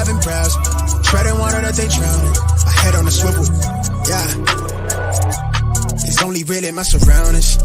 11 browse. Treading water that they drowning. My head on a swivel. Yeah. It's only really my surroundings.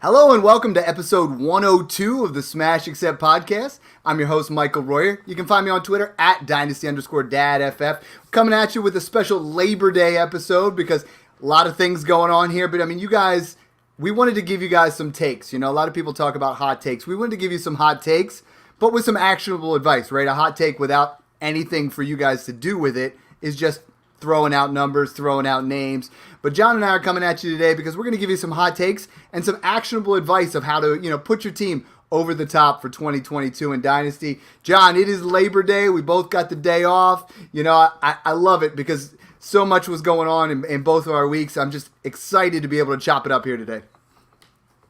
Hello and welcome to episode 102 of the Smash Accept podcast. I'm your host, Michael Royer. You can find me on Twitter at Dynasty_DadFF. Coming at you with a special Labor Day episode because a lot of things going on here. But I mean, you guys, we wanted to give you guys some takes. You know, a lot of people talk about hot takes. We wanted to give you some hot takes, but with some actionable advice, right? A hot take without anything for you guys to do with it is just throwing out numbers, throwing out names. But John and I are coming at you today because we're going to give you some hot takes and some actionable advice of how to, put your team over the top for 2022 in Dynasty. John, it is Labor Day. We both got the day off. I love it because so much was going on in both of our weeks. I'm just excited to be able to chop it up here today.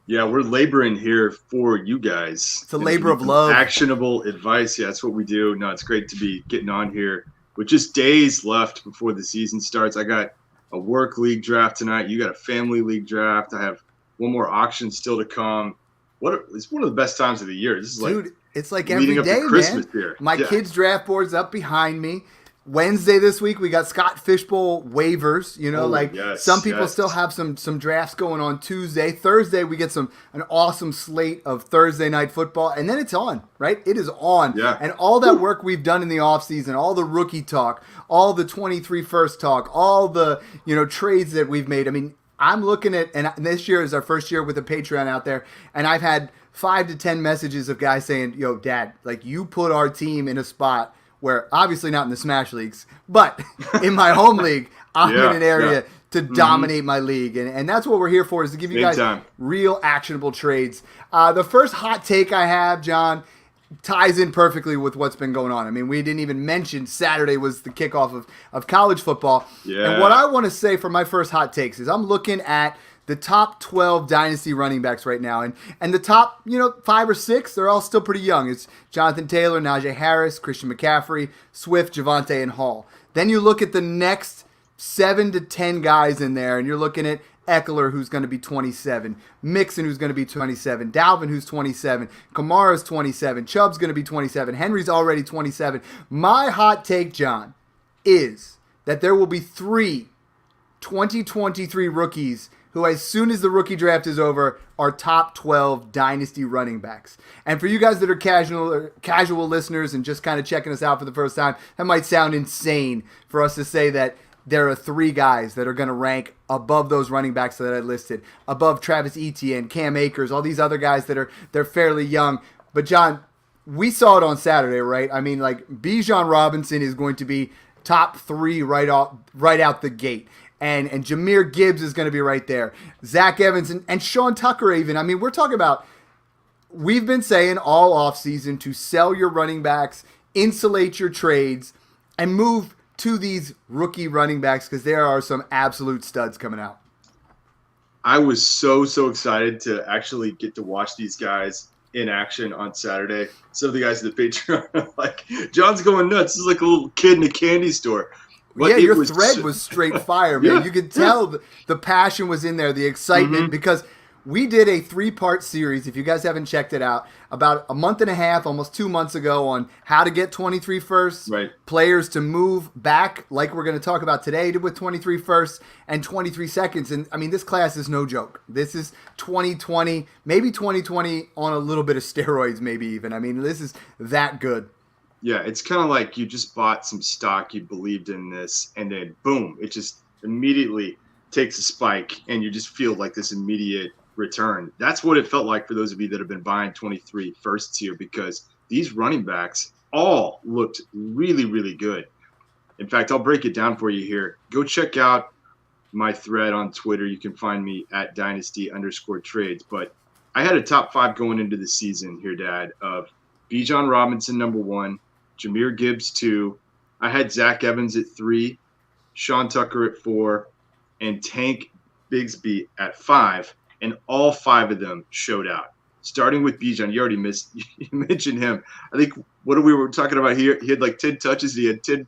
Yeah, we're laboring here for you guys. It's a labor of love. Actionable advice. Yeah, that's what we do. No, it's great to be getting on here with just days left before the season starts. I got a work league draft tonight. You got a family league draft. I have one more auction still to come. It's one of the best times of the year. This is Dude, it's like every day, man. Here. My kids' draft board's up behind me. Wednesday this week, we got Scott Fishbowl waivers. Some people still have some drafts going on Tuesday. Thursday, we get an awesome slate of Thursday night football, and then it's on, right? It is on. Yeah. And all that work we've done in the offseason, all the rookie talk, all the 23 first talk, all the, trades that we've made. I mean, I'm looking at, and this year is our first year with a Patreon out there, and I've had 5 to 10 messages of guys saying, yo, Dad, you put our team in a spot where obviously not in the Smash leagues, but in my home league, I'm in an area to dominate my league. And that's what we're here for, is to give you guys real actionable trades. The first hot take I have, John, ties in perfectly with what's been going on. I mean, we didn't even mention Saturday was the kickoff of college football. Yeah. And what I want to say for my first hot takes is I'm looking at the top 12 Dynasty running backs right now. And the top, 5 or 6, they're all still pretty young. It's Jonathan Taylor, Najee Harris, Christian McCaffrey, Swift, Javonte, and Hall. Then you look at the next 7 to 10 guys in there, and you're looking at Eckler, who's going to be 27, Mixon, who's going to be 27, Dalvin, who's 27, Kamara's 27, Chubb's going to be 27, Henry's already 27. My hot take, John, is that there will be 3 2023 rookies who, as soon as the rookie draft is over, are top 12 Dynasty running backs. And for you guys that are casual listeners and just kind of checking us out for the first time, that might sound insane for us to say that there are 3 guys that are going to rank above those running backs that I listed, above Travis Etienne, Cam Akers, all these other guys they're fairly young. But John, we saw it on Saturday, right? I mean, Bijan Robinson is going to be top 3 right out the gate. And Jahmyr Gibbs is going to be right there. Zach Evans and Sean Tucker even. I mean, we're talking about, we've been saying all offseason to sell your running backs, insulate your trades, and move to these rookie running backs because there are some absolute studs coming out. I was so excited to actually get to watch these guys in action on Saturday. Some of the guys at the Patreon are like, John's going nuts. This is like a little kid in a candy store. But your thread was straight fire, man. You could tell the passion was in there, the excitement, because we did a 3-part series, if you guys haven't checked it out, about a month and a half, almost 2 months ago, on how to get 23 firsts, players to move back, like we're going to talk about today, with 23 firsts and 23 seconds. And, I mean, this class is no joke. This is 2020, maybe 2020 on a little bit of steroids, maybe even. I mean, this is that good. Yeah, it's kind of like you just bought some stock, you believed in this, and then boom, it just immediately takes a spike, and you just feel like this immediate return. That's what it felt like for those of you that have been buying 23 firsts here, because these running backs all looked really, really good. In fact, I'll break it down for you here. Go check out my thread on Twitter. You can find me at Dynasty_trades. But I had a top 5 going into the season here, Dad, of Bijan Robinson, number 1, Jahmyr Gibbs, 2. I had Zach Evans at 3, Sean Tucker at 4, and Tank Bigsby at 5. And all 5 of them showed out. Starting with Bijan, you mentioned him. I think what we were talking about here, he had like 10 touches. He had 10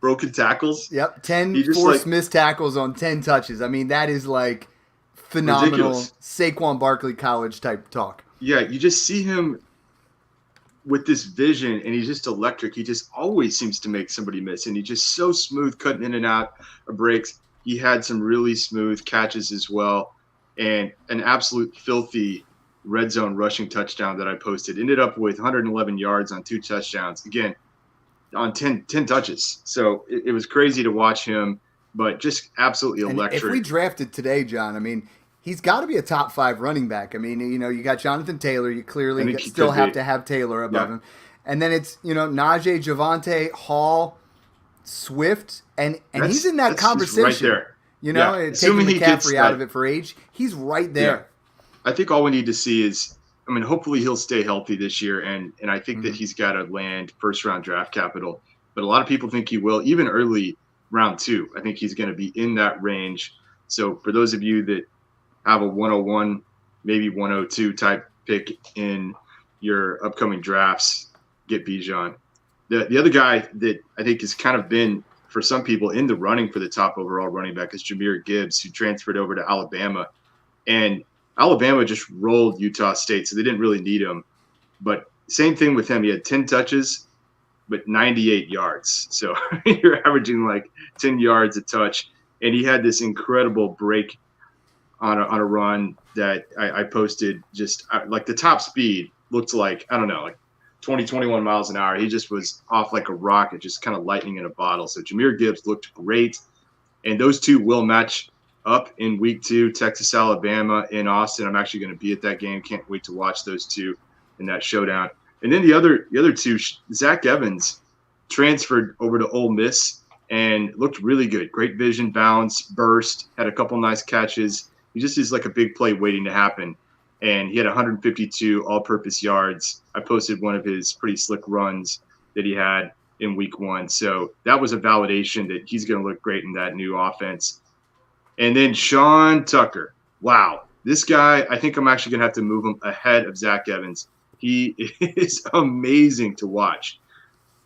broken tackles. Yep, 10 He just forced missed tackles on 10 touches. I mean, that is like phenomenal ridiculous. Saquon Barkley college type talk. Yeah, you just see him with this vision, and he's just electric. He just always seems to make somebody miss, and he's just so smooth cutting in and out of breaks. He had some really smooth catches as well, and an absolute filthy red zone rushing touchdown that I posted. Ended up with 111 yards on 2 touchdowns. Again, on 10 touches. So it was crazy to watch him, but just absolutely electric. And if we drafted today, John, I mean, he's got to be a top 5 running back. I mean, you know, you got Jonathan Taylor. You clearly still have to have Taylor above him. And then it's, you know, Najee, Javonte, Hall, Swift, and he's in that conversation. Right there. You know, taking McCaffrey out of it for age. He's right there. Yeah. I think all we need to see is, I mean, hopefully he'll stay healthy this year, and I think that he's got to land first-round draft capital. But a lot of people think he will, even early round 2. I think he's going to be in that range. So for those of you that have a 101, maybe 102 type pick in your upcoming drafts, get Bijan. The other guy that I think has kind of been, for some people, in the running for the top overall running back is Jahmyr Gibbs, who transferred over to Alabama. And Alabama just rolled Utah State, so they didn't really need him. But same thing with him. He had 10 touches, but 98 yards. So you're averaging like 10 yards a touch. And he had this incredible break on a run that I posted. Just like the top speed looked like, I don't know, like 20, 21 miles an hour. He just was off like a rocket, just kind of lightning in a bottle. So Jahmyr Gibbs looked great. And those two will match up in week 2, Texas, Alabama in Austin. I'm actually going to be at that game. Can't wait to watch those two in that showdown. And then the other two, Zach Evans transferred over to Ole Miss and looked really good. Great vision, balance, burst, had a couple nice catches. He just is like a big play waiting to happen. And he had 152 all-purpose yards. I posted one of his pretty slick runs that he had in week 1. So that was a validation that he's going to look great in that new offense. And then Sean Tucker. Wow. This guy, I think I'm actually going to have to move him ahead of Zach Evans. He is amazing to watch.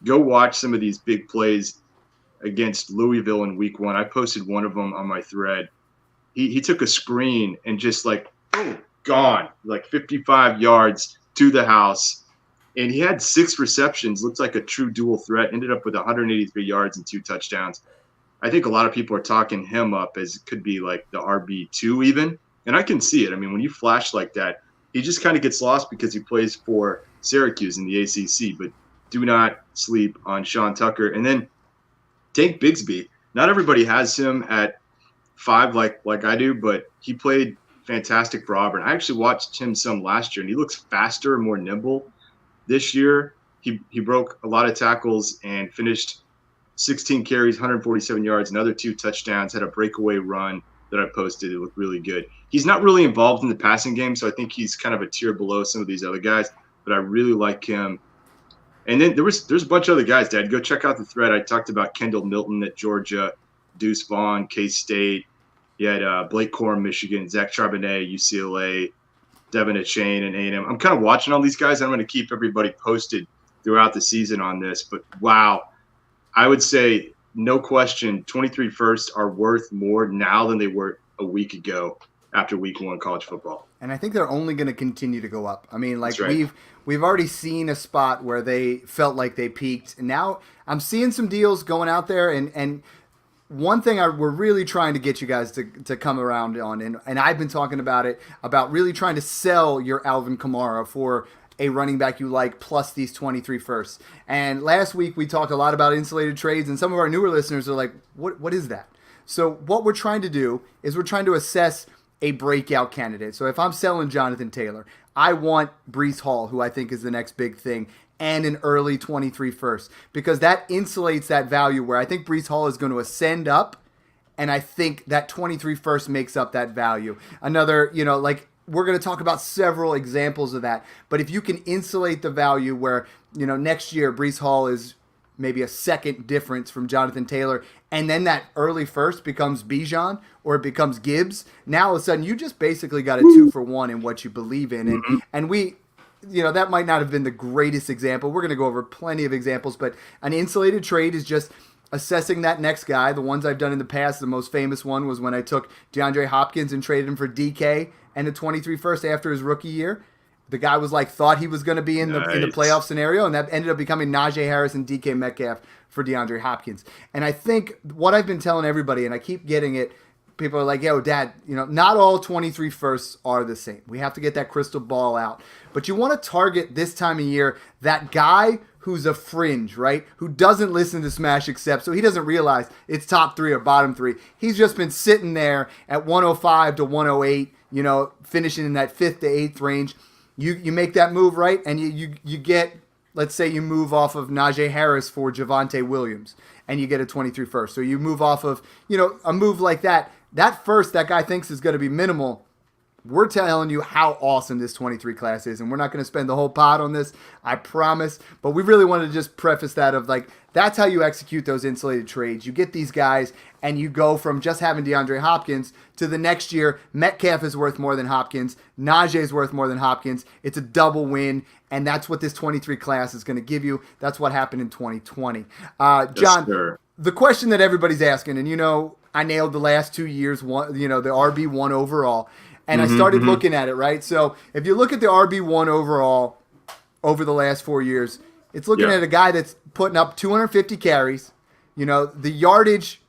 Go watch some of these big plays against Louisville in week 1. I posted one of them on my thread. He took a screen and just like, boom, gone. Like 55 yards to the house. And he had 6 receptions. Looked like a true dual threat. Ended up with 183 yards and 2 touchdowns. I think a lot of people are talking him up as it could be like the RB2 even. And I can see it. I mean, when you flash like that, he just kind of gets lost because he plays for Syracuse in the ACC. But do not sleep on Sean Tucker. And then Tank Bigsby. Not everybody has him at 5 like I do, but he played fantastic for Auburn. I actually watched him some last year, and he looks faster and more nimble this year. He broke a lot of tackles and finished 16 carries, 147 yards, another 2 touchdowns, had a breakaway run that I posted. It looked really good. He's not really involved in the passing game, so I think he's kind of a tier below some of these other guys, but I really like him. And then there's a bunch of other guys, Dad. Go check out the thread. I talked about Kendall Milton at Georgia, Deuce Vaughn, K-State. You had Blake Corum, Michigan, Zach Charbonnet, UCLA, Devin Achane, and A&M. I'm kind of watching all these guys. I'm going to keep everybody posted throughout the season on this. But, wow, I would say, no question, 23 firsts are worth more now than they were a week ago after week 1 college football. And I think they're only going to continue to go up. I mean, like That's right. we've already seen a spot where they felt like they peaked. And now I'm seeing some deals going out there. And one thing we're really trying to get you guys to come around on, and I've been talking about it, about really trying to sell your Alvin Kamara for a running back you like plus these 23 firsts. And last week we talked a lot about insulated trades, and some of our newer listeners are like, what is that? So what we're trying to do is we're trying to assess a breakout candidate. So if I'm selling Jonathan Taylor, I want Breece Hall, who I think is the next big thing, and an early 23 first, because that insulates that value where I think Breece Hall is going to ascend up, and I think that 23 first makes up that value. Another, like we're going to talk about several examples of that, but if you can insulate the value where, next year Breece Hall is maybe a second difference from Jonathan Taylor, and then that early first becomes Bijan or it becomes Gibbs, now all of a sudden you just basically got a 2-for-1 in what you believe in. And we, that might not have been the greatest example. We're going to go over plenty of examples, but an insulated trade is just assessing that next guy. The ones I've done in the past, the most famous one was when I took DeAndre Hopkins and traded him for DK and a 23 first after his rookie year. The guy was like, thought he was going to be in the playoff scenario, and that ended up becoming Najee Harris and DK Metcalf for DeAndre Hopkins. And I think what I've been telling everybody, and I keep getting it, people are like, yo, Dad, not all 23 firsts are the same. We have to get that crystal ball out. But you want to target this time of year that guy who's a fringe, right? Who doesn't listen to Smash Accept, so he doesn't realize it's top 3 or bottom 3. He's just been sitting there at 105 to 108, finishing in that 5th to 8th range. You make that move, right? And you get, let's say you move off of Najee Harris for Javonte Williams, and you get a 23 first. So you move off of, a move like that. That first, that guy thinks is going to be minimal. We're telling you how awesome this 23 class is, and we're not going to spend the whole pod on this, I promise. But we really wanted to just preface that of like, that's how you execute those insulated trades. You get these guys, and you go from just having DeAndre Hopkins to the next year, Metcalf is worth more than Hopkins, Najee is worth more than Hopkins. It's a double win, and that's what this 23 class is going to give you. That's what happened in 2020. John, the question that everybody's asking, and I nailed the last 2 years, the RB1 overall. And I started looking at it, right? So if you look at the RB1 overall over the last 4 years, it's looking at a guy that's putting up 250 carries. The yardage,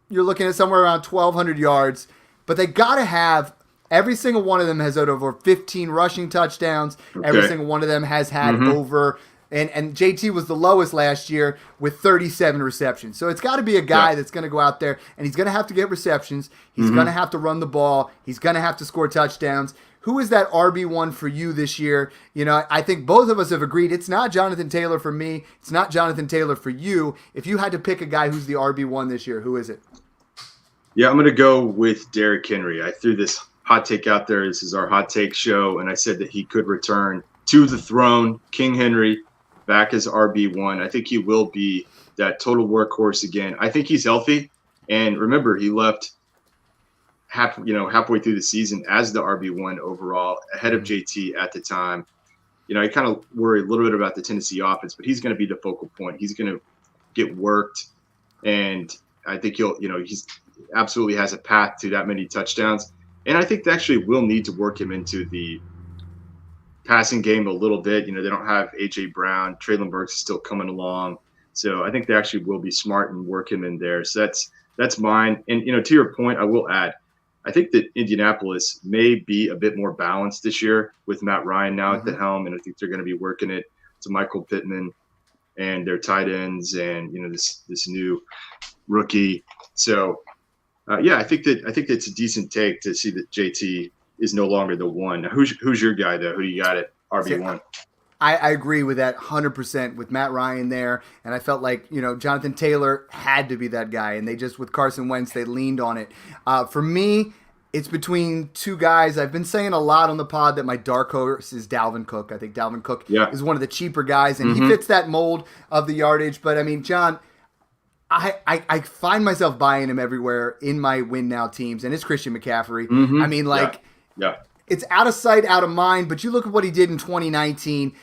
you're looking at somewhere around 1,200 yards. But they got to have, every single one of them has had over 15 rushing touchdowns. Okay. Every single one of them has had over, and JT was the lowest last year with 37 receptions. So it's got to be a guy that's going to go out there, and he's going to have to get receptions. He's going to have to run the ball. He's going to have to score touchdowns. Who is that RB1 for you this year? I think both of us have agreed it's not Jonathan Taylor for me. It's not Jonathan Taylor for you. If you had to pick a guy who's the RB1 this year, who is it? Yeah, I'm going to go with Derrick Henry. I threw this hot take out there. This is our hot take show, and I said that he could return to the throne, King Henry, back as RB1. I think he will be that total workhorse again. I think he's healthy. And remember, he left halfway through the season as the RB1 overall, ahead of JT at the time. I kind of worry a little bit about the Tennessee offense, but he's going to be the focal point. He's going to get worked. And I think he's absolutely has a path to that many touchdowns. And I think they actually will need to work him into the passing game a little bit. They don't have A.J. Brown. Treylon Burks is still coming along. So I think they actually will be smart and work him in there. So that's mine. And, to your point, I will add, I think that Indianapolis may be a bit more balanced this year with Matt Ryan now at the helm. And I think they're going to be working it to Michael Pittman and their tight ends and, this new rookie. So, I think that's a decent take to see that JT is no longer the one. Now, who's your guy, though? Who do you got at RB1? I agree with that 100% with Matt Ryan there, and I felt like, Jonathan Taylor had to be that guy, and they just, with Carson Wentz, they leaned on it. For me, it's between two guys. I've been saying a lot on the pod that my dark horse is Dalvin Cook. I think Dalvin Cook is one of the cheaper guys, and he fits that mold of the yardage. But, John, I find myself buying him everywhere in my win now teams, and it's Christian McCaffrey. It's out of sight, out of mind, but you look at what he did in 2019,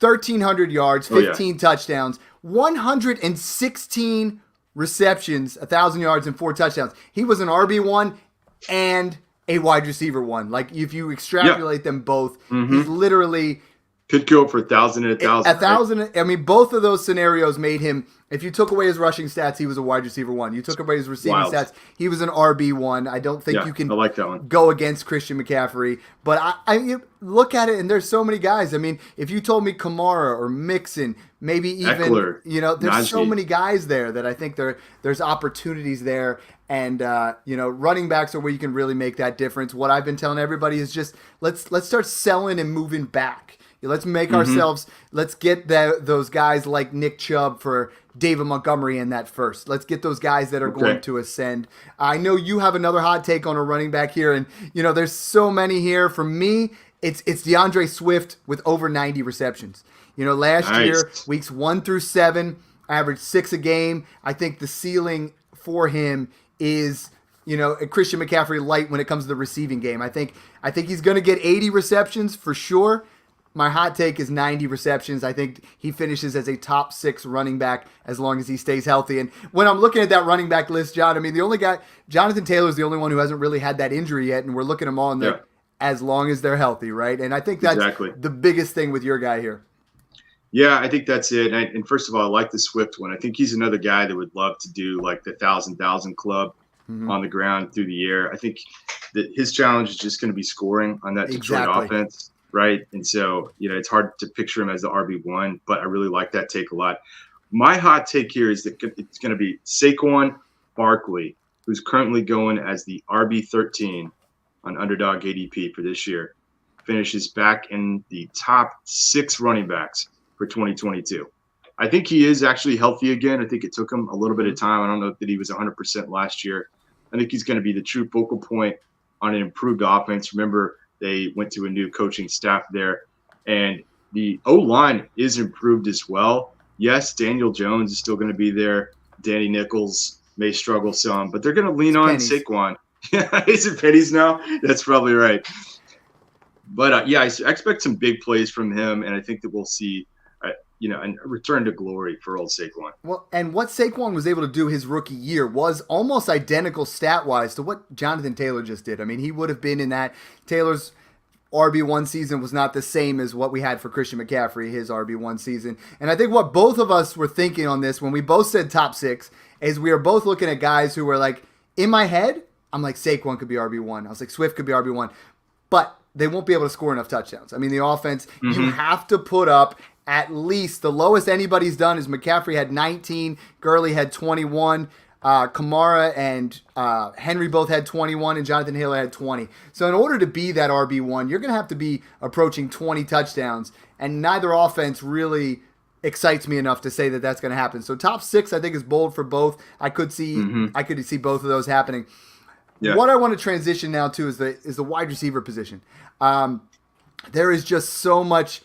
1,300 yards, 15 touchdowns, 116 receptions, 1,000 yards, and 4 touchdowns. He was an RB1 and a wide receiver 1. Like, if you extrapolate them both, he's literally could go for 1,000 and 1,000. 1,000. Both of those scenarios made him. If you took away his rushing stats, he was a wide receiver 1. You took away his receiving stats, he was an RB1. I don't think you can I like that one. Go against Christian McCaffrey. But you look at it, and there's so many guys. If you told me Kamara or Mixon, maybe even Eckler, there's Najee. So many guys there that I think there's opportunities there. And running backs are where you can really make that difference. What I've been telling everybody is just let's start selling and moving back. Let's make ourselves. Let's get those guys like Nick Chubb for David Montgomery in that first. Let's get those guys that are going to ascend. I know you have another hot take on a running back here, and there's so many here. For me, it's DeAndre Swift with over 90 receptions. Last year, weeks 1 through 7, averaged 6 a game. I think the ceiling for him is a Christian McCaffrey light when it comes to the receiving game. I think he's going to get 80 receptions for sure. my hot take is 90 receptions. I think he finishes as a top 6 running back as long as he stays healthy. And when I'm looking at that running back list, John, I mean, the only guy, Jonathan Taylor is the only one who hasn't really had that injury yet, and we're looking at them all in there as long as they're healthy, right? And I think that's the biggest thing with your guy here. Yeah, I think that's it. And first of all, I like the Swift one. I think he's another guy that would love to do like the 1,000 club on the ground through the air. I think that his challenge is just going to be scoring on that Detroit offense, right? And so, it's hard to picture him as the RB1, but I really like that take a lot. My hot take here is that it's going to be Saquon Barkley, who's currently going as the RB13 on Underdog ADP for this year, finishes back in the top 6 running backs for 2022. I think he is actually healthy again. I think it took him a little bit of time. I don't know that he was 100% last year. I think he's going to be the true focal point on an improved offense. Remember, they went to a new coaching staff there, and the O-line is improved as well. Yes, Daniel Jones is still going to be there. Danny Nichols may struggle some, but they're going to lean on Saquon. Yeah, is it pennies now? That's probably right. But, I expect some big plays from him, and I think that we'll see and a return to glory for old Saquon. Well, and what Saquon was able to do his rookie year was almost identical stat-wise to what Jonathan Taylor just did. I mean, he would have been in that. Taylor's RB1 season was not the same as what we had for Christian McCaffrey, his RB1 season. And I think what both of us were thinking on this when we both said top 6 is we were both looking at guys who were like, in my head, I'm like, Saquon could be RB1. I was like, Swift could be RB1. But they won't be able to score enough touchdowns. I mean, the offense, you have to put up at least the lowest anybody's done is McCaffrey had 19, Gurley had 21, Kamara and Henry both had 21, and Jonathan Taylor had 20. So in order to be that RB1, you're going to have to be approaching 20 touchdowns, and neither offense really excites me enough to say that that's going to happen. So top 6, I think, is bold for both. I could see both of those happening. Yeah. What I want to transition now to is the wide receiver position. There is just so much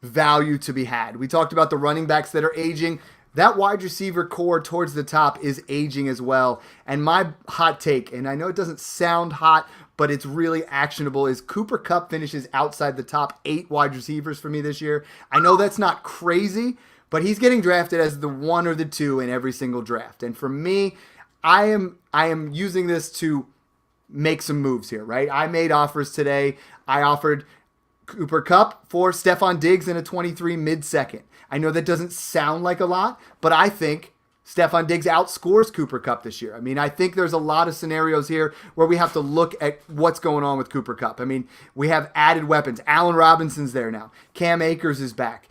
value to be had. We talked about the running backs that are aging. That wide receiver core towards the top is aging as well. And my hot take, and I know it doesn't sound hot, but it's really actionable, is Cooper Kupp finishes outside the top 8 wide receivers for me this year. I know that's not crazy, but he's getting drafted as the 1 or the 2 in every single draft. And for me, I am using this to make some moves here, right? I made offers today. I offered Cooper Kupp for Stephon Diggs in a 23 mid-second. I know that doesn't sound like a lot, but I think Stephon Diggs outscores Cooper Kupp this year. I mean, I think there's a lot of scenarios here where we have to look at what's going on with Cooper Kupp. I mean, we have added weapons. Allen Robinson's there now. Cam Akers is back.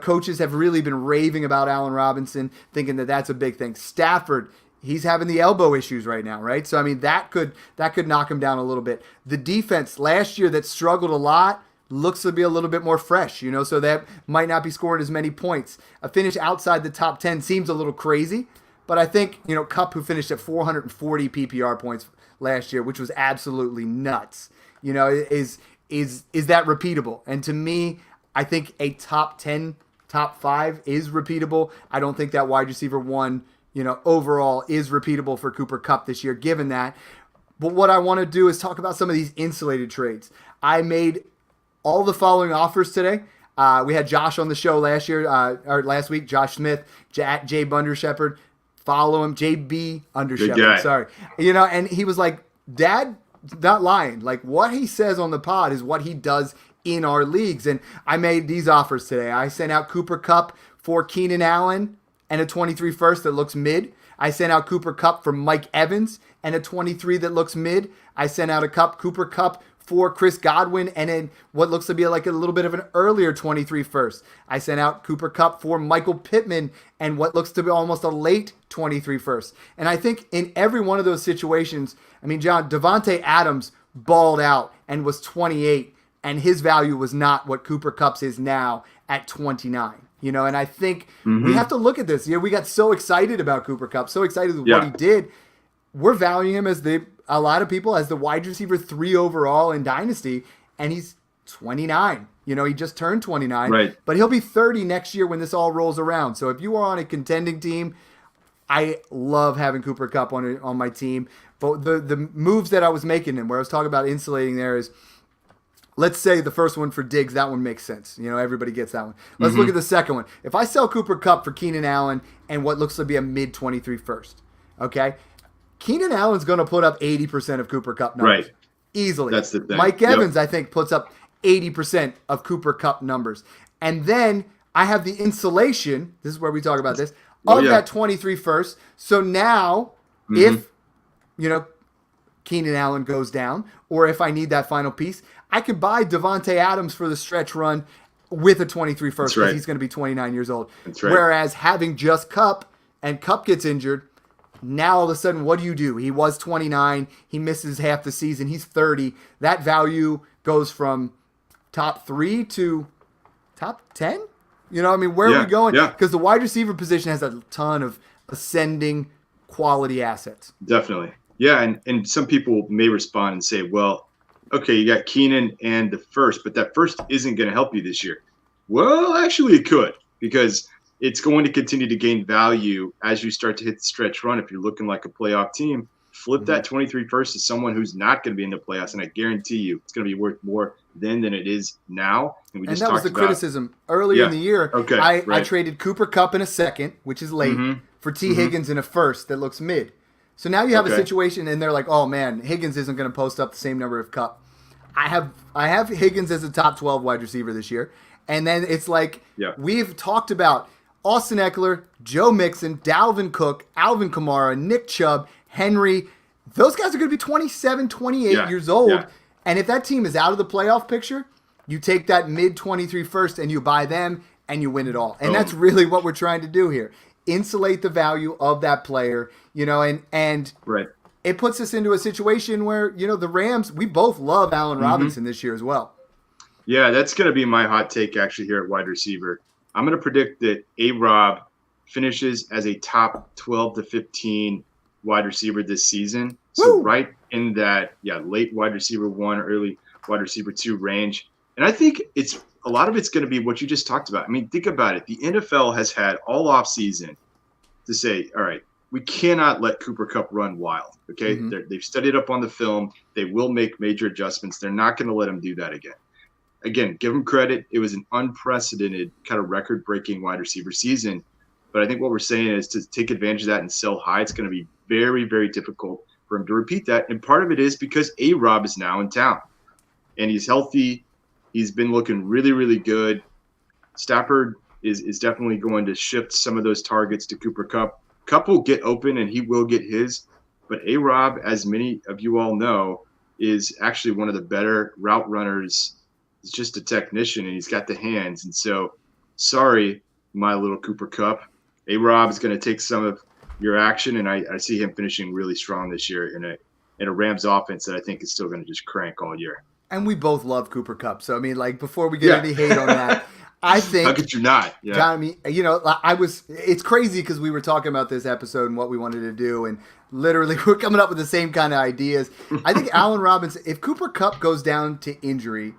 Coaches have really been raving about Allen Robinson, thinking that that's a big thing. Stafford, he's having the elbow issues right now, right? So, I mean, that could knock him down a little bit. The defense last year that struggled a lot looks to be a little bit more fresh, so that might not be scoring as many points. A finish outside the top 10 seems a little crazy, but I think, Kupp, who finished at 440 PPR points last year, which was absolutely nuts, is that repeatable? And to me, I think a top 10, top 5 is repeatable. I don't think that wide receiver 1, overall is repeatable for Cooper Kupp this year, given that. But what I want to do is talk about some of these insulated trades. I made all the following offers today. We had Josh on the show last week, Josh Smith, Jay Bundershepard. Follow him, JB Undershepard. Sorry. And he was like, Dad, not lying. Like, what he says on the pod is what he does in our leagues. And I made these offers today. I sent out Cooper Kupp for Keenan Allen and a 23 first that looks mid. I sent out Cooper Kupp for Mike Evans and a 23 that looks mid. I sent out Cooper Kupp for Chris Godwin and then what looks to be like a little bit of an earlier 23 first. I sent out Cooper Kupp for Michael Pittman and what looks to be almost a late 23 first. And I think in every one of those situations, I mean, John, Devontae Adams balled out and was 28, and his value was not what Cooper Kupp's is now at 29. And I think we have to look at this. We got so excited about Cooper Kupp, so excited with what he did. We're valuing him as a lot of people as the wide receiver 3 overall in Dynasty, and he's 29. He just turned 29, right? But he'll be 30 next year when this all rolls around. So if you are on a contending team, I love having Cooper Kupp on my team. But the moves that I was making and where I was talking about insulating there is let's say the first one for Diggs, that one makes sense. Everybody gets that one. Let's look at the second one. If I sell Cooper Kupp for Keenan Allen and what looks to be a mid-23 first, okay? Keenan Allen's going to put up 80% of Cooper Kupp numbers. Right. Easily. That's the thing. Mike Evans, I think, puts up 80% of Cooper Kupp numbers. And then I have the insulation, this is where we talk about this, of that 23 first. So now, if, Keenan Allen goes down, or if I need that final piece, I can buy Devontae Adams for the stretch run with a 23 first because he's going to be 29 years old. That's right. Whereas having just Kupp, and Kupp gets injured, now all of a sudden, what do? He was 29. He misses half the season. He's 30. That value goes from top 3 to top 10? Where are we going? Yeah. Because the wide receiver position has a ton of ascending quality assets. Definitely. Yeah, and some people may respond and say, well, okay, you got Keenan and the first, but that first isn't going to help you this year. Well, actually it could, because it's going to continue to gain value as you start to hit the stretch run. If you're looking like a playoff team, flip that 23 first to someone who's not going to be in the playoffs, and I guarantee you it's going to be worth more then than it is now. And that was the criticism earlier in the year. Okay, I traded Cooper Kupp in a second, which is late, for T. Higgins in a first that looks mid. So now you have a situation, and they're like, oh, man, Higgins isn't going to post up the same number of Kupp. I have Higgins as a top 12 wide receiver this year. And then it's like we've talked about Austin Eckler, Joe Mixon, Dalvin Cook, Alvin Kamara, Nick Chubb, Henry. Those guys are going to be 27, 28 years old. Yeah. And if that team is out of the playoff picture, you take that mid-23 first and you buy them and you win it all. And that's really what we're trying to do here. Insulate the value of that player, and it puts us into a situation where, the Rams, we both love Allen Robinson this year as well. Yeah, that's going to be my hot take actually here at wide receiver. I'm going to predict that A-Rob finishes as a top 12 to 15 wide receiver this season. So right in that, late wide receiver 1, early wide receiver 2 range. And I think a lot of it's going to be what you just talked about. I mean, think about it. The NFL has had all off season to say, all right, we cannot let Cooper Kupp run wild. Okay. They've studied up on the film. They will make major adjustments. They're not going to let him do that again. Again, give him credit. It was an unprecedented kind of record-breaking wide receiver season. But I think what we're saying is to take advantage of that and sell high, it's going to be very, very difficult for him to repeat that. And part of it is because A-Rob is now in town. And he's healthy. He's been looking really, really good. Stafford is definitely going to shift some of those targets to Cooper Kupp. Kupp will get open, and he will get his. But A-Rob, as many of you all know, is actually one of the better route runners. He's just a technician, and he's got the hands. And so, sorry, my little Cooper Kupp. A-Rob is going to take some of your action, and I see him finishing really strong this year in a Rams offense that I think is still going to just crank all year. And we both love Cooper Kupp. So, before we get any hate on that, I think. How could you not? Yeah. John, it's crazy because we were talking about this episode and what we wanted to do, and literally we're coming up with the same kind of ideas. I think Allen Robinson, if Cooper Kupp goes down to injury,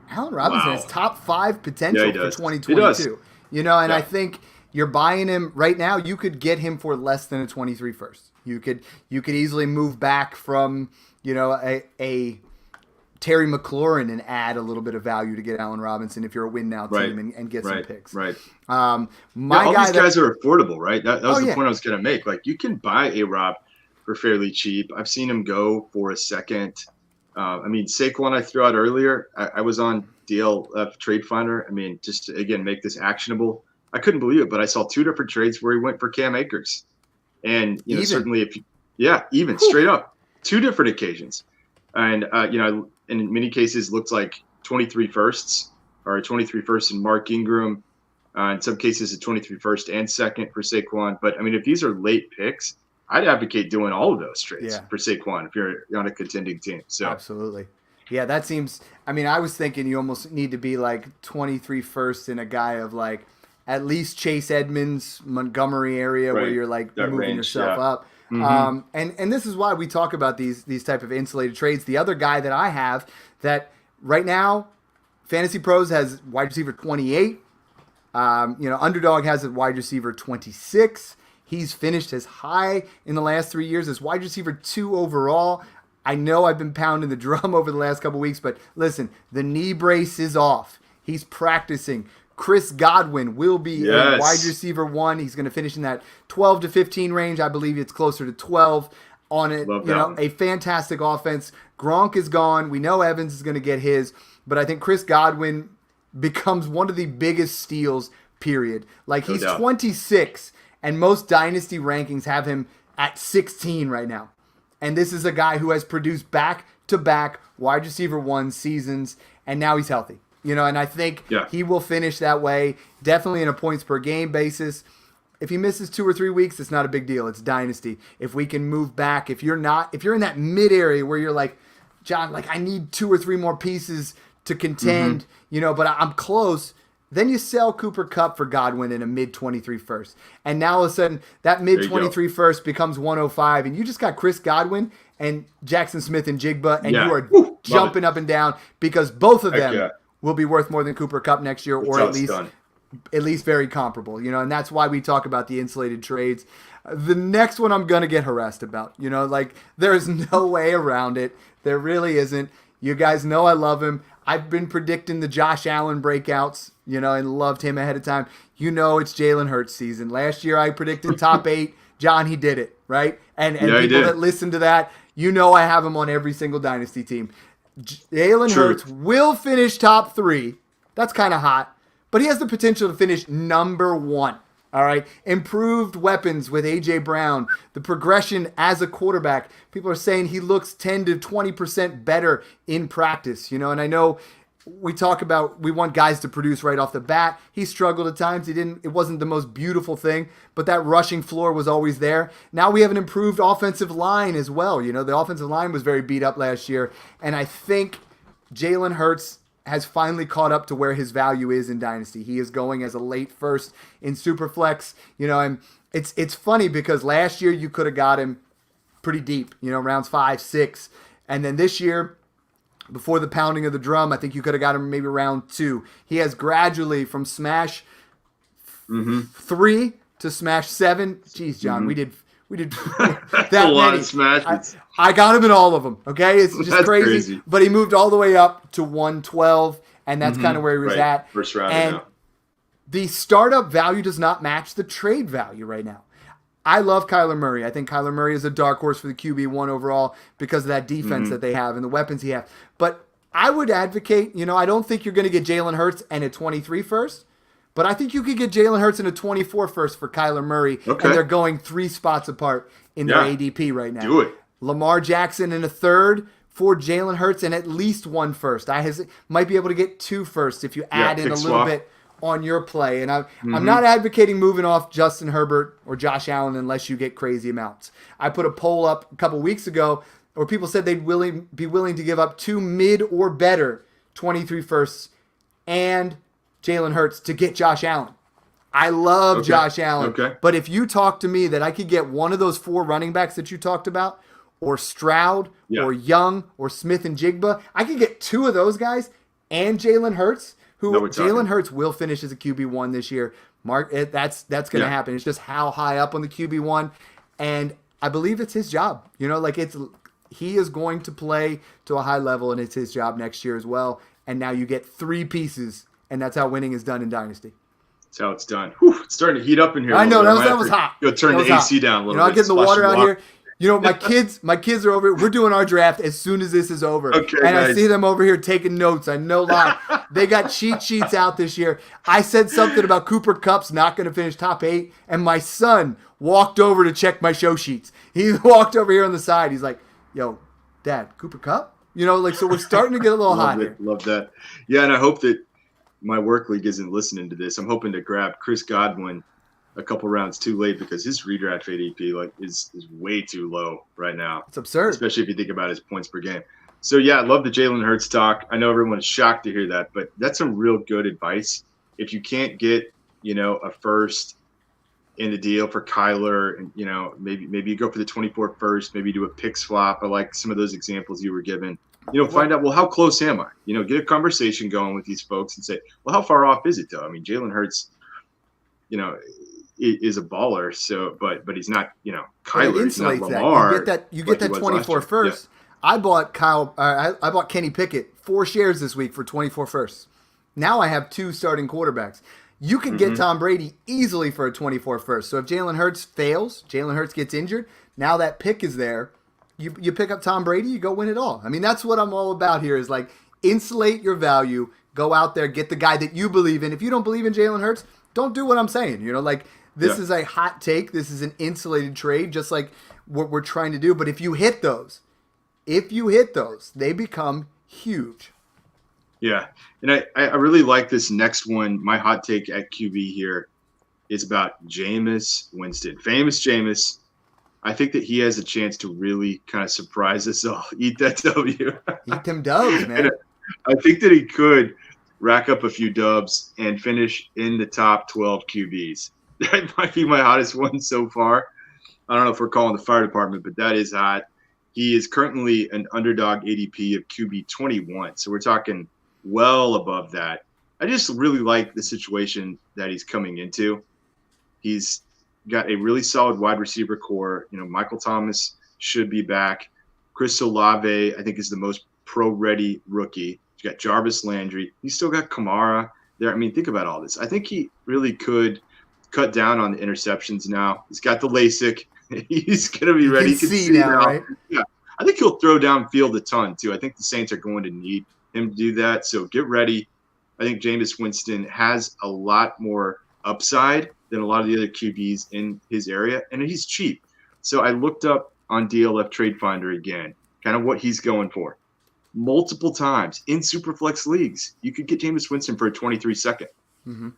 Allen Robinson has top 5 potential for 2022. I think you're buying him right now. You could get him for less than a 23 first. You could easily move back from, a Terry McLaurin and add a little bit of value to get Allen Robinson if you're a win now team and get some picks. Right. All these guys are affordable, right? That was the point I was going to make. Like, you can buy A-Rob for fairly cheap. I've seen him go for a second. Saquon I threw out earlier. I was on DLF Trade Finder. Just to, again, make this actionable. I couldn't believe it, but I saw 2 different trades where he went for Cam Akers. And, certainly even straight up, 2 different occasions. And, in many cases looked like 23 firsts or a 23 first in Mark Ingram. In some cases, a 23 first and second for Saquon. But, if these are late picks, I'd advocate doing all of those trades for Saquon if you're on a contending team. So absolutely. Yeah, that seems – I was thinking you almost need to be like 23 first in a guy of like at least Chase Edmonds, Montgomery area where you're like that moving range, yourself up. And this is why we talk about these type of insulated trades. The other guy that I have that right now, Fantasy Pros has wide receiver 28. Underdog has a wide receiver 26. He's finished as high in the last 3 years as wide receiver 2 overall. I know I've been pounding the drum over the last couple weeks, but listen, the knee brace is off. He's practicing. Chris Godwin will be a wide receiver 1. He's going to finish in that 12 to 15 range. I believe it's closer to 12 on it. A fantastic offense. Gronk is gone. We know Evans is going to get his, but I think Chris Godwin becomes one of the biggest steals, period. Like, he's 26, and most Dynasty rankings have him at 16 right now. And this is a guy who has produced back-to-back wide receiver 1 seasons, and now he's healthy. And I think he will finish that way, definitely in a points per game basis. If he misses 2 or 3 weeks, it's not a big deal. It's Dynasty. If we can move back, if you're in that mid area where you're like, John, like, I need 2 or 3 more pieces to contend, but I'm close, then you sell Cooper Kupp for Godwin in a mid-23 first. And now all of a sudden, that mid-23 first becomes 105, and you just got Chris Godwin and Jackson Smith and Jigba, and you are jumping up and down because both of them will be worth more than Cooper Kupp next year, or at least very comparable, and that's why we talk about the insulated trades. The next one I'm going to get harassed about, like, there's no way around it. There really isn't. You guys know I love him. I've been predicting the Josh Allen breakouts, and loved him ahead of time. It's Jalen Hurts season. Last year I predicted top 8. John, he did it, right? And people that listen to that, I have him on every single Dynasty team. Jalen Hurts will finish top 3. That's kind of hot. But he has the potential to finish number 1. All right. Improved weapons with A.J. Brown. The progression as a quarterback. People are saying he looks 10 to 20% better in practice. And I know we talk about we want guys to produce right off the bat. He struggled at times. It wasn't the most beautiful thing, but that rushing floor was always there. Now we have an improved offensive line as well. The offensive line was very beat up last year, and I think Jalen Hurts has finally caught up to where his value is in Dynasty. He is going as a late first in Superflex, and it's funny because last year you could have got him pretty deep, rounds 5, 6, and then this year, before the pounding of the drum, I think you could have got him maybe round 2. He has gradually from smash 3 to smash 7. Jeez, John, we did that a lot many. Of smash. I got him in all of them. Okay, it's just crazy. But he moved all the way up to 112, and that's kind of where he was at. First round. And the startup value does not match the trade value right now. I love Kyler Murray. I think Kyler Murray is a dark horse for the QB1 overall because of that defense that they have and the weapons he has. But I would advocate, I don't think you're going to get Jalen Hurts and a 23 first, but I think you could get Jalen Hurts and a 24 first for Kyler Murray, and they're going 3 spots apart in their ADP right now. Do it. Lamar Jackson in a third for Jalen Hurts and at least 1 first. I might be able to get 2 firsts if you add in a little bit on your play. And I'm not advocating moving off Justin Herbert or Josh Allen unless you get crazy amounts. I put a poll up a couple weeks ago where people said they'd be willing to give up 2 mid or better 23 firsts and Jalen Hurts to get Josh Allen. I love Josh Allen. But if you talk to me that I could get one of those 4 running backs that you talked about, or Stroud, or Young, or Smith and Jigba, I could get 2 of those guys and Jalen Hurts, Jalen Hurts will finish as a QB1 this year. That's going to happen. It's just how high up on the QB1, and I believe it's his job. He is going to play to a high level, and it's his job next year as well. And now you get 3 pieces, and that's how winning is done in Dynasty. That's how it's done. Whew, it's starting to heat up in here. I know that was hot. You'll turn the AC down a little bit. I'm getting the water out here. My kids are over here. We're doing our draft as soon as this is over. I see them over here taking notes. I no lie. They got cheat sheets out this year. I said something about Cooper Kupp's not going to finish top 8, and my son walked over to check my show sheets. He walked over here on the side. He's like, yo, Dad, Cooper Kupp? So we're starting to get a little hot here. Love that. Yeah, and I hope that my work league isn't listening to this. I'm hoping to grab Chris Godwin a couple rounds too late because his redraft ADP is way too low right now. It's absurd, especially if you think about his points per game. So I love the Jalen Hurts talk. I know everyone's shocked to hear that, but that's some real good advice. If you can't get a first in the deal for Kyler, and maybe you go for the 24 first, maybe do a pick swap. I like some of those examples you were given. Find out, well, how close am I? Get a conversation going with these folks and say, well, how far off is it though? I mean, Jalen Hurts, is a baller. So, but he's not, Kyler. He's not Lamar. You get that 24 first. I bought I bought Kenny Pickett 4 shares this week for 24 firsts. Now I have 2 starting quarterbacks. You can get Tom Brady easily for a 24 first. So if Jalen Hurts fails, Jalen Hurts gets injured, now that pick is there. You pick up Tom Brady, you go win it all. I mean, that's what I'm all about here is like insulate your value, go out there, get the guy that you believe in. If you don't believe in Jalen Hurts, don't do what I'm saying. You know, like this is a hot take. This is an insulated trade, just like what we're trying to do. But if you hit those, they become huge. Yeah. And I really like this next one. My hot take at QB here is about Jameis Winston. Famous Jameis. I think that he has a chance to really kind of surprise us all. Eat that W. Eat them dubs, man. I think that he could rack up a few dubs and finish in the top 12 QBs. That might be my hottest one so far. I don't know if we're calling the fire department, but that is hot. He is currently an underdog ADP of QB 21. So we're talking well above that. I just really like the situation that he's coming into. He's got a really solid wide receiver core. You know, Michael Thomas should be back. Chris Olave, I think, is the most pro-ready rookie. You got Jarvis Landry. He's still got Kamara there. I mean, think about all this. I think he really could cut down on the interceptions now. He's got the LASIK. He's going to be ready. You can see now, right? Yeah. I think he'll throw downfield a ton, too. I think the Saints are going to need him to do that. So get ready. I think Jameis Winston has a lot more upside than a lot of the other QBs in his area, and he's cheap. So I looked up on DLF Trade Finder again, kind of what he's going for. Multiple times in Superflex leagues, you could get Jameis Winston for a 23 second. Mm-hmm.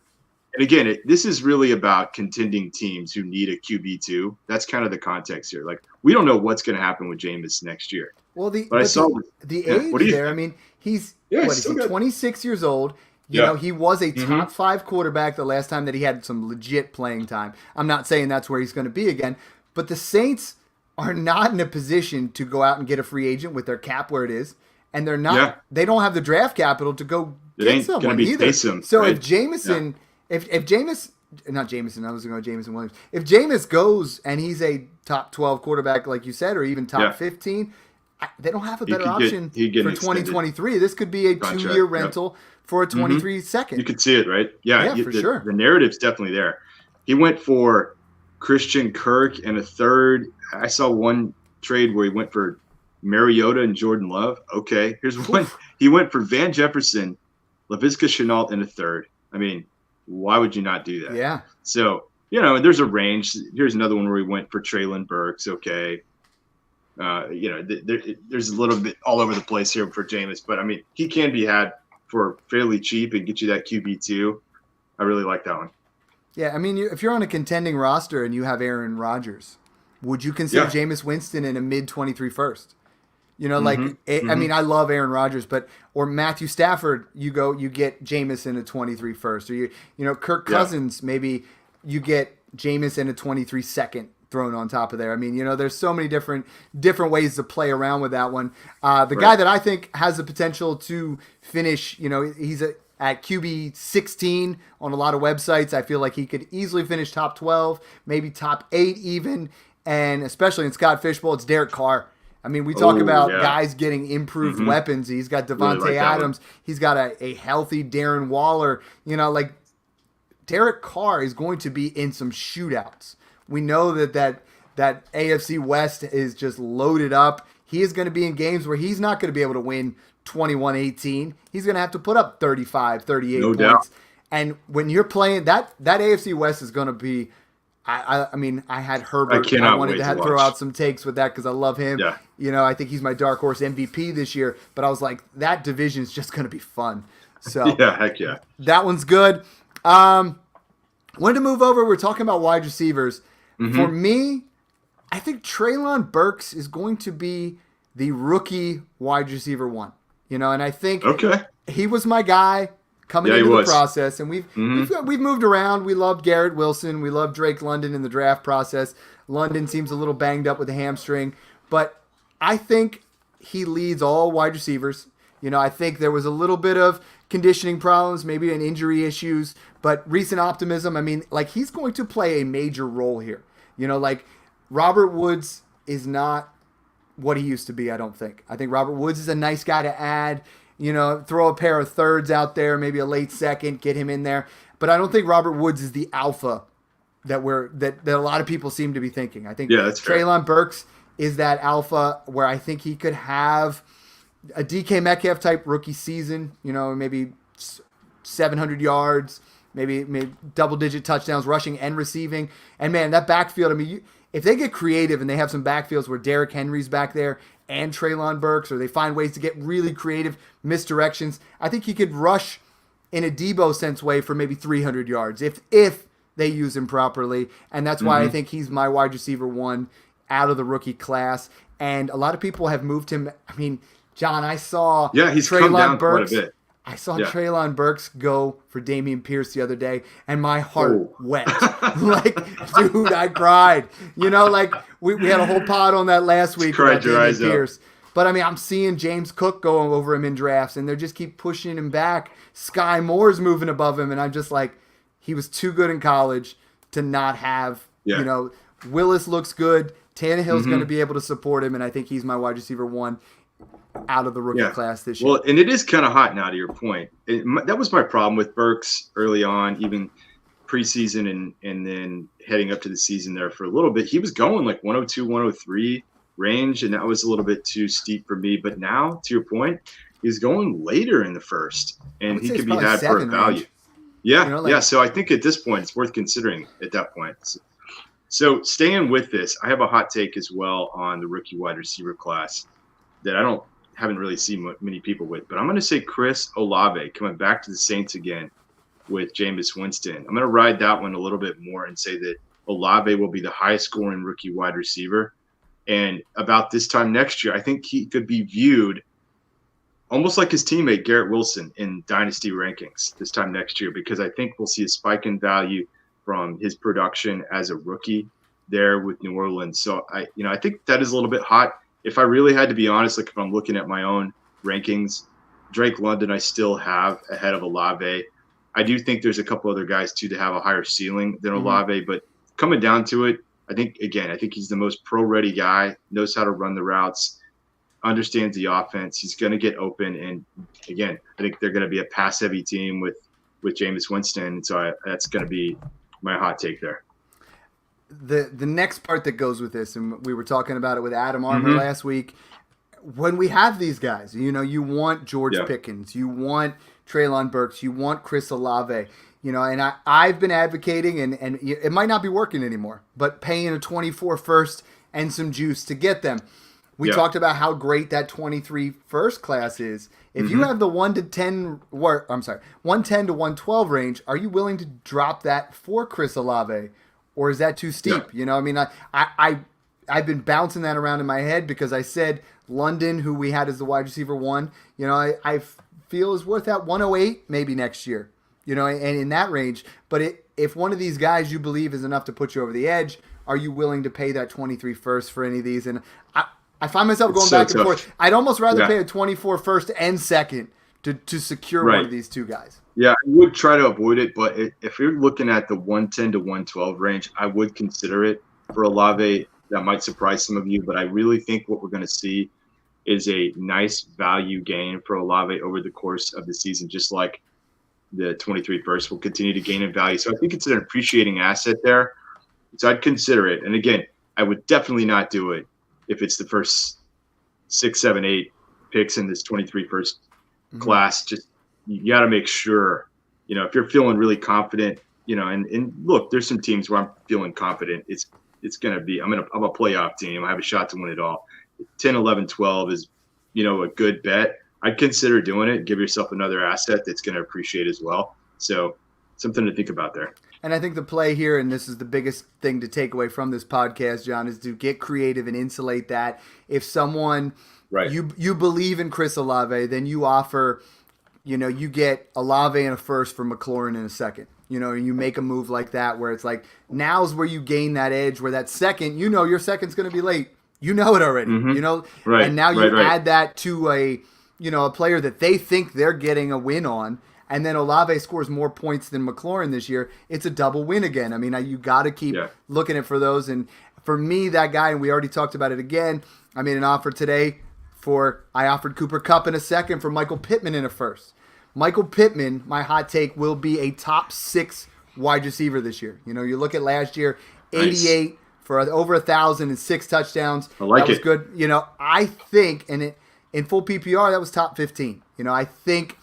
And again, this is really about contending teams who need a QB2. That's kind of the context here. Like, we don't know what's going to happen with Jameis next year. Well, the age there, I mean, he's 26 years old. You know, he was a top 5 quarterback the last time that he had some legit playing time. I'm not saying that's where he's going to be again, but the Saints are not in a position to go out and get a free agent with their cap where it is, and they're not. Yeah. They don't have the draft capital to go get someone either. Taysom, so right? If Jameson, if Jameis, not Jameson, I was going to go Jameson Williams. If Jameis goes and he's a top 12 quarterback, like you said, or even top 15, they don't have a better option for 2023. This could be a 2-year rental for a 23 second. You could see it, right? Yeah, for sure. The narrative's definitely there. He went for Christian Kirk and a third. I saw one trade where he went for Mariota and Jordan Love. Okay, here's one. He went for Van Jefferson, Laviska Shenault, and a third. I mean, why would you not do that? Yeah. So, there's a range. Here's another one where he went for Traylon Burks. Okay. There's a little bit all over the place here for Jameis, but I mean, he can be had for fairly cheap and get you that QB2. I really like that one. Yeah, I mean, if you're on a contending roster and you have Aaron Rodgers, would you consider Jameis Winston in a mid-23 first? I mean, I love Aaron Rodgers, or Matthew Stafford, you get Jameis in a 23 first, or Kirk Cousins, maybe you get Jameis in a 23 second thrown on top of there. I mean, there's so many different ways to play around with that one. The guy that I think has the potential to finish, he's at QB 16 on a lot of websites. I feel like he could easily finish top 12, maybe top 8 even, and especially in Scott Fishbowl, it's Derek Carr. I mean, we talk about guys getting improved weapons. He's got Devontae Adams. He's got a healthy Darren Waller. Derek Carr is going to be in some shootouts. We know that AFC West is just loaded up. He is going to be in games where he's not going to be able to win 21-18. He's going to have to put up 35, 38 points. Doubt. And when you're playing, that AFC West is going to be I mean, I had Herbert. I wanted to throw out some takes with that because I love him. Yeah. I think he's my dark horse MVP this year. But I was like, that division is just going to be fun. So yeah, heck yeah. That one's good. When to move over, we're talking about wide receivers. For me, I think Treylon Burks is going to be the rookie wide receiver 1. And I think he was my guy coming into the process, and we've moved around. We loved Garrett Wilson. We loved Drake London in the draft process. London seems a little banged up with a hamstring, but I think he leads all wide receivers. I think there was a little bit of conditioning problems, maybe an injury issues, but recent optimism. I mean, like, he's going to play a major role here. Robert Woods is not what he used to be, I don't think. I think Robert Woods is a nice guy to add. Throw a pair of thirds out there, maybe a late second, get him in there. But I don't think Robert Woods is the alpha that a lot of people seem to be thinking. I think that's Treylon Burks is that alpha where I think he could have a DK Metcalf type rookie season, maybe 700 yards, maybe double-digit touchdowns, rushing and receiving. And, man, that backfield, if they get creative and they have some backfields where Derrick Henry's back there and Treylon Burks, or they find ways to get really creative misdirections, I think he could rush in a Debo sense way for maybe 300 yards if they use him properly. And that's why I think he's my wide receiver 1 out of the rookie class. And a lot of people have moved him. I mean, John, I saw he's come down quite a bit. I saw Treylon Burks go for Dameon Pierce the other day, and my heart wept. Dude, I cried. We had a whole pod on that last week about Dameon Pierce. But, I'm seeing James Cook go over him in drafts, and they just keep pushing him back. Sky Moore's moving above him, and I'm just like, he was too good in college to not have, Willis looks good. Tannehill's going to be able to support him, and I think he's my wide receiver 1 out of the rookie class this year. Well, and it is kind of hot now, to your point. That was my problem with Burks early on, even preseason and then heading up to the season there for a little bit. He was going like 102, 103 range, and that was a little bit too steep for me. But now, to your point, he's going later in the first, and he could be had for a value. Range. Yeah, so I think at this point, it's worth considering at that point. So staying with this, I have a hot take as well on the rookie wide receiver class that I haven't really seen many people with, but I'm going to say Chris Olave coming back to the Saints again with Jameis Winston. I'm going to ride that one a little bit more and say that Olave will be the highest scoring rookie wide receiver. And about this time next year, I think he could be viewed almost like his teammate Garrett Wilson in Dynasty rankings this time next year, because I think we'll see a spike in value from his production as a rookie there with New Orleans. So I think that is a little bit hot. If I really had to be honest, if I'm looking at my own rankings, Drake London I still have ahead of Olave. I do think there's a couple other guys too to have a higher ceiling than Olave, but coming down to it, I think he's the most pro-ready guy, knows how to run the routes, understands the offense. He's going to get open, and again, I think they're going to be a pass-heavy team with Jameis Winston. So that's going to be my hot take there. The next part that goes with this, and we were talking about it with Adam Armour last week, when we have these guys, you want George Pickens, you want Treylon Burks, you want Chris Olave, and I've been advocating, and it might not be working anymore, but paying a 24 first and some juice to get them. We talked about how great that 23 first class is. If you have the 110 to 112 range, are you willing to drop that for Chris Olave? Or is that too steep? I've been bouncing that around in my head because I said London, who we had as the wide receiver 1, I feel is worth that 108 maybe next year, and in that range. But if one of these guys you believe is enough to put you over the edge, are you willing to pay that 23 first for any of these? And I find myself going back and forth. I'd almost rather pay a 24 first and second to secure one of these two guys. Yeah, I would try to avoid it, but if you're looking at the 110 to 112 range, I would consider it for Olave. That might surprise some of you, but I really think what we're going to see is a nice value gain for Olave over the course of the season, just like the 23 first will continue to gain in value. So I think it's an appreciating asset there. So I'd consider it. And again, I would definitely not do it if it's the first 6, 7, 8 picks in this 23 first class. Just you got to make sure, if you're feeling really confident, and look, there's some teams where I'm feeling confident. It's going to be, I'm a playoff team. I have a shot to win it all. 10, 11, 12 is, a good bet. I'd consider doing it. Give yourself another asset that's going to appreciate as well. So something to think about there. And I think the play here, and this is the biggest thing to take away from this podcast, John, is to get creative and insulate that. If someone, you believe in Chris Olave, then you offer, you get Olave in a first for McLaurin in a second. And you make a move like that where it's like, now's where you gain that edge, where that second, your second's going to be late. You know it already, Right, and now you add that to a player that they think they're getting a win on. And then Olave scores more points than McLaurin this year. It's a double win again. I mean, you got to keep looking at for those. And for me, that guy, and we already talked about it again, I made an offer today I offered Cooper Kupp in a second for Michael Pittman in a first. Michael Pittman, my hot take, will be a top 6 wide receiver this year. You know, you look at last year, 88 nice. For over 1,000 and 6 touchdowns. I like that was it. Good. You know, I think, and in full PPR, that was top 15. You know, I think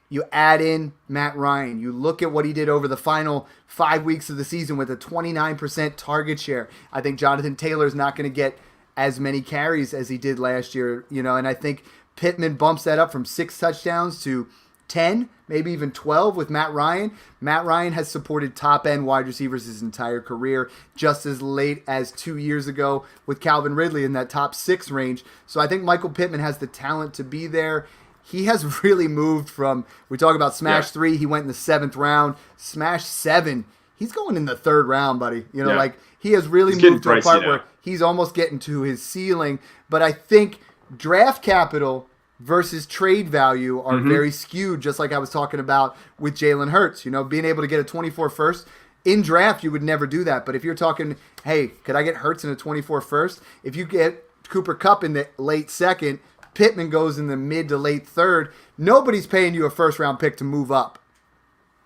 you add in Matt Ryan. You look at what he did over the final 5 weeks of the season with a 29% target share. I think Jonathan Taylor is not going to get as many carries as he did last year, you know, and I think Pittman bumps that up from 6 touchdowns to 10, maybe even 12 with Matt Ryan. Matt Ryan has supported top-end wide receivers his entire career, just as late as 2 years ago with Calvin Ridley in that top 6 range. So I think Michael Pittman has the talent to be there. He has really moved from, we talk about Smash 3, he went in the 7th round. Smash 7, he's going in the 3rd round, buddy. You know, like he has really moved to a part where he's almost getting to his ceiling. But I think draft capital versus trade value are very skewed, just like I was talking about with Jalen Hurts. You know, being able to get a 24 first. In draft, you would never do that. But if you're talking, hey, could I get Hurts in a 24 first? If you get Cooper Kupp in the late 2nd, Pittman goes in the mid to late 3rd, nobody's paying you a first-round pick to move up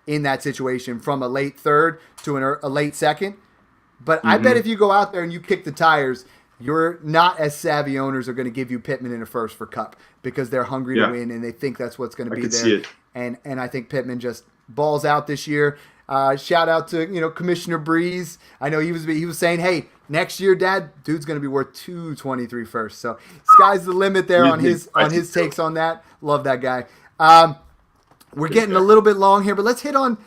in that situation from a late 3rd to a late 2nd. But I bet if you go out there and you kick the tires, you're not as savvy owners are going to give you Pittman in a first for Kupp because they're hungry to win and they think that's what's going to be there. See it. And I think Pittman just balls out this year. Shout out to Commissioner Breeze. I know he was saying, hey, next year, Dad, dude's going to be worth 223 first. So sky's the limit there on his takes on that. Love that guy. We're getting a little bit long here, but let's hit on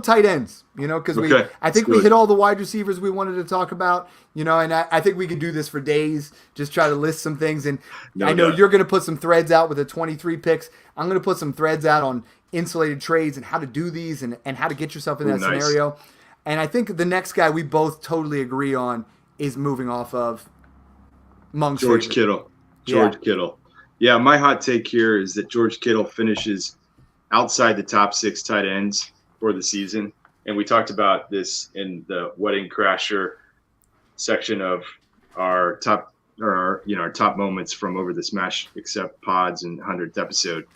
tight ends, because I think we hit all the wide receivers we wanted to talk about, and I think we could do this for days, just try to list some things. And I know you're going to put some threads out with the 23 picks. I'm going to put some threads out on insulated trades and how to do these and how to get yourself in that scenario. And I think the next guy we both totally agree on is moving off of George Kittle. Kittle. Yeah, my hot take here is that George Kittle finishes outside the top 6 tight ends for the season. And we talked about this in the Wedding Crasher section of our top moments from over the Smash Accept Pods and 100th episode.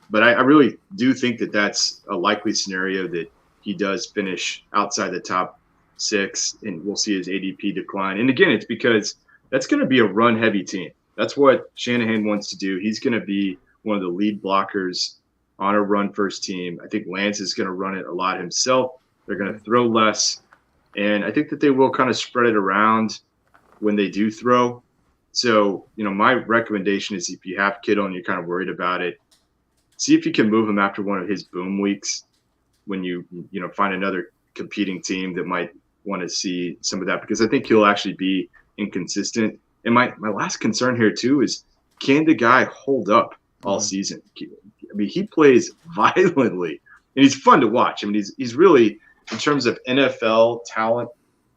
But I really do think that that's a likely scenario that he does finish outside the top 6 and we'll see his ADP decline. And again, it's because that's going to be a run-heavy team. That's what Shanahan wants to do. He's going to be one of the lead blockers on a run-first team. I think Lance is going to run it a lot himself. They're going to throw less. And I think that they will kind of spread it around when they do throw. So, my recommendation is if you have Kittle and you're kind of worried about it, see if you can move him after one of his boom weeks when you find another competing team that might want to see some of that, because I think he'll actually be inconsistent. And my last concern here, too, is can the guy hold up all season? I mean, he plays violently, and he's fun to watch. I mean, he's really, in terms of NFL talent,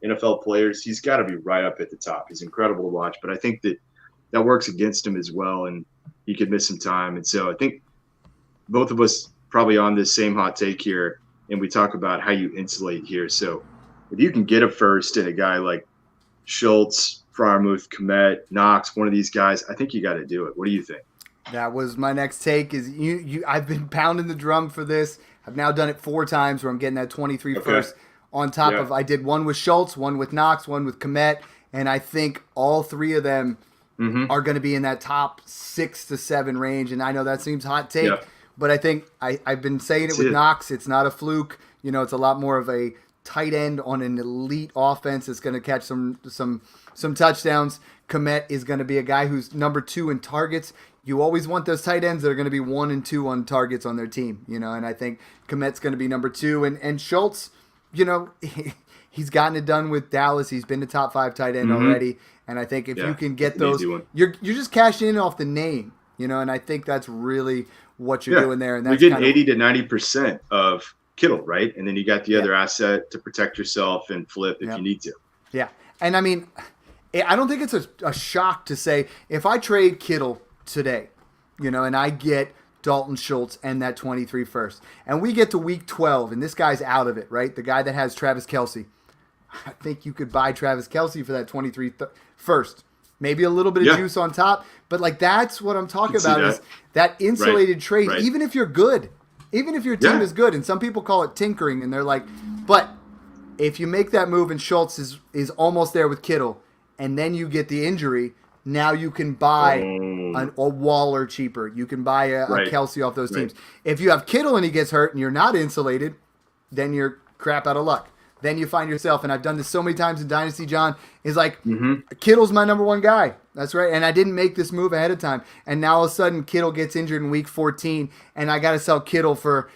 NFL players, he's got to be right up at the top. He's incredible to watch, but I think that works against him as well, and he could miss some time. And so I think both of us probably on this same hot take here, and we talk about how you insulate here. So if you can get a first and a guy like Schultz, Freiermuth, Kmet, Knox, one of these guys, I think you got to do it. What do you think? That was my next take. Is I've been pounding the drum for this. I've now done it 4 times where I'm getting that 23 first on top of. I did one with Schultz, one with Knox, one with Kmet, and I think all 3 of them are going to be in that top 6 to 7 range. And I know that seems hot take, but I think I've been saying it with Knox. It's not a fluke. It's a lot more of a tight end on an elite offense that's going to catch some touchdowns. Kmet is going to be a guy who's number 2 in targets. You always want those tight ends that are going to be 1 and 2 on targets on their team, and I think Kmet's going to be number 2. And Schultz, he's gotten it done with Dallas. He's been the top 5 tight end already. And I think if you can get those, you're just cashing in off the name, and I think that's really what you're doing there. And that's you're getting 80 to 90% of Kittle, right? And then you got the other asset to protect yourself and flip if you need to. Yeah. And I mean, I don't think it's a shock to say if I trade Kittle today, and I get Dalton Schultz and that 23 first, and we get to week 12 and this guy's out of it, right? The guy that has Travis Kelce, I think you could buy Travis Kelce for that 23 first. Maybe a little bit of juice on top. But, like, that's what I'm talking about is that insulated trade. Right. Even if you're good, even if your team is good, and some people call it tinkering, and they're like, but if you make that move and Schultz is almost there with Kittle, and then you get the injury, now you can buy a Waller cheaper. You can buy a Kelce off those teams. If you have Kittle and he gets hurt and you're not insulated, then you're crap out of luck. Then you find yourself, and I've done this so many times in Dynasty, John, is like, Kittle's my number one guy. That's right. And I didn't make this move ahead of time. And now all of a sudden, Kittle gets injured in week 14, and I got to sell Kittle for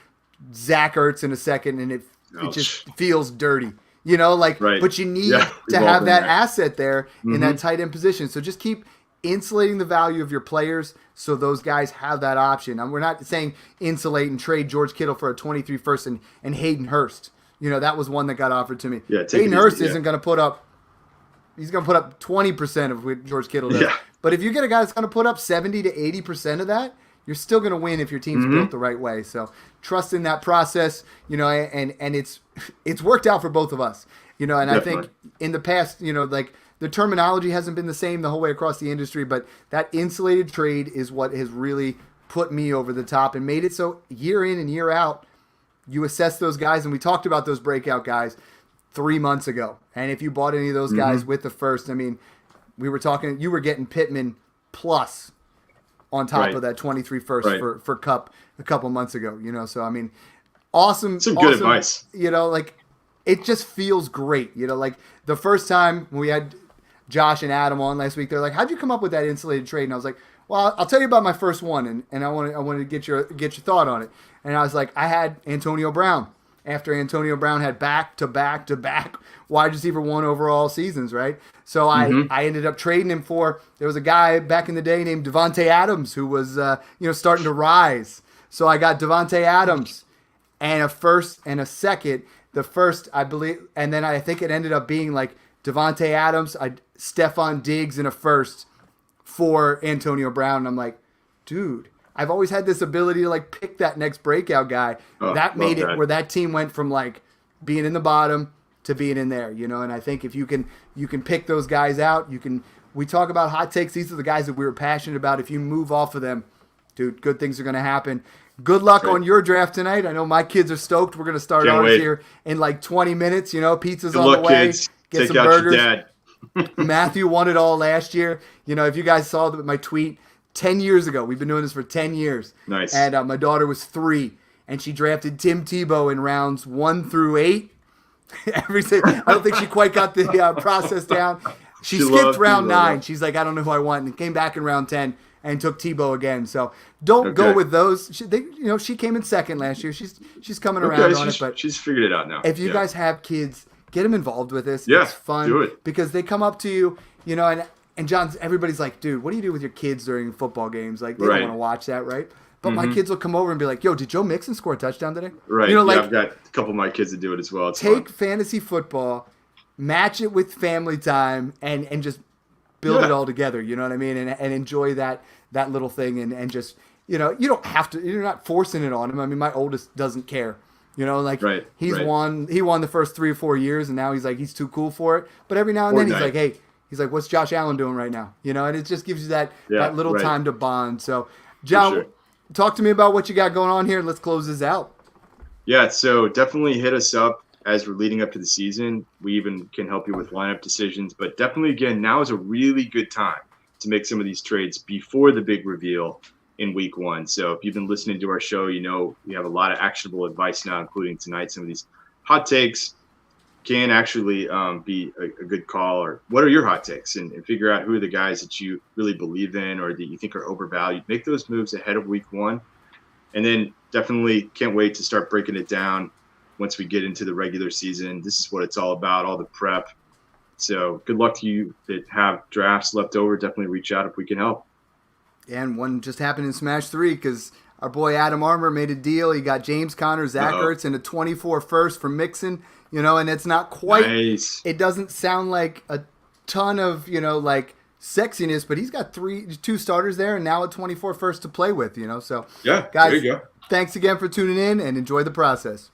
Zach Ertz in a second, and it just feels dirty. You know, like, but you need to have that asset there in that tight end position. So just keep insulating the value of your players so those guys have that option. And we're not saying insulate and trade George Kittle for a 23 first and Hayden Hurst. You know, that was one that got offered to me. Yeah, Hayden Hurst isn't going to put up – he's going to put up 20% of what George Kittle does. Yeah. But if you get a guy that's going to put up 70 to 80% of that, you're still going to win if your team's built the right way. So trust in that process, you know, and it's worked out for both of us. You know, and definitely. I think in the past, you know, like the terminology hasn't been the same the whole way across the industry, but that insulated trade is what has really put me over the top and made it so year in and year out, you assess those guys, and we talked about those breakout guys 3 months ago. And if you bought any of those guys with the first, I mean, we were talking, you were getting Pittman plus on top of that 23 first for Cup a couple months ago, you know? So, I mean, awesome. Some good advice. You know, like, it just feels great. You know, like the first time we had Josh and Adam on last week, they're like, how'd you come up with that insulated trade? And I was like, well, I'll tell you about my first one, and I wanted to get your thought on it. And I was like, I had Antonio Brown after Antonio Brown had back-to-back wide receiver 1 overall seasons, right? So I ended up trading him for, there was a guy back in the day named Devontae Adams who was starting to rise. So I got Devontae Adams and a first and a second. The first, I believe, and then I think it ended up being like Devontae Adams, Stephon Diggs, and a first for Antonio Brown. And I'm like, dude, I've always had this ability to like pick that next breakout guy. That made it where that team went from like being in the bottom to being in there, you know. And I think if you can pick those guys out, we talk about hot takes. These are the guys that we were passionate about. If you move off of them, dude, good things are going to happen. Good luck on your draft tonight. I know my kids are stoked. We're going to start ours here in like 20 minutes. You know, pizza's on the way. Kids. Get Take some out burgers. Your dad. Matthew won it all last year. You know, if you guys saw my tweet 10 yeys ago, we've been doing this for 10 years. Nice. And my daughter was 3, and she drafted Tim Tebow in rounds 1 through 8. I don't think she quite got the process down. She skipped round 9. She's like, I don't know who I want, and came back in round 10 and took Tebow again. So don't go with those. She came in second last year. She's coming around on it, but she's figured it out now. If you guys have kids, get them involved with this. Yeah, it's fun. Do it. Because they come up to you, you know, and John, everybody's like, dude, what do you do with your kids during football games? Like, they don't want to watch that, right? But my kids will come over and be like, yo, did Joe Mixon score a touchdown today? Right. You know, like, I've got a couple of my kids that do it as well. Take fantasy football, match it with family time, and just build it all together. You know what I mean? And enjoy that little thing, and just, you know, you don't have to, you're not forcing it on them. I mean, my oldest doesn't care. You know, like he won the first 3 or 4 years, and now he's like, he's too cool for it. But every now and then he's like, hey, what's Josh Allen doing right now? You know, and it just gives you that little time to bond. So, John, talk to me about what you got going on here. Let's close this out. Yeah, so definitely hit us up as we're leading up to the season. We even can help you with lineup decisions. But definitely, again, now is a really good time to make some of these trades before the big reveal in week 1. So if you've been listening to our show, you know we have a lot of actionable advice now, including tonight. Some of these hot takes can actually be a good call. Or what are your hot takes? And figure out who are the guys that you really believe in or that you think are overvalued. Make those moves ahead of week 1. And then definitely can't wait to start breaking it down once we get into the regular season. This is what it's all about, all the prep. So good luck to you that have drafts left over. Definitely reach out if we can help. And one just happened in Smash 3 because our boy Adam Armour made a deal. He got James Conner, Zach Ertz, and a 24 first for Mixon. You know, and it's not quite. Nice. It doesn't sound like a ton of, you know, like sexiness, but he's got 2 starters there, and now a 24 first to play with. You know, so yeah, guys, there you go. Thanks again for tuning in, and enjoy the process.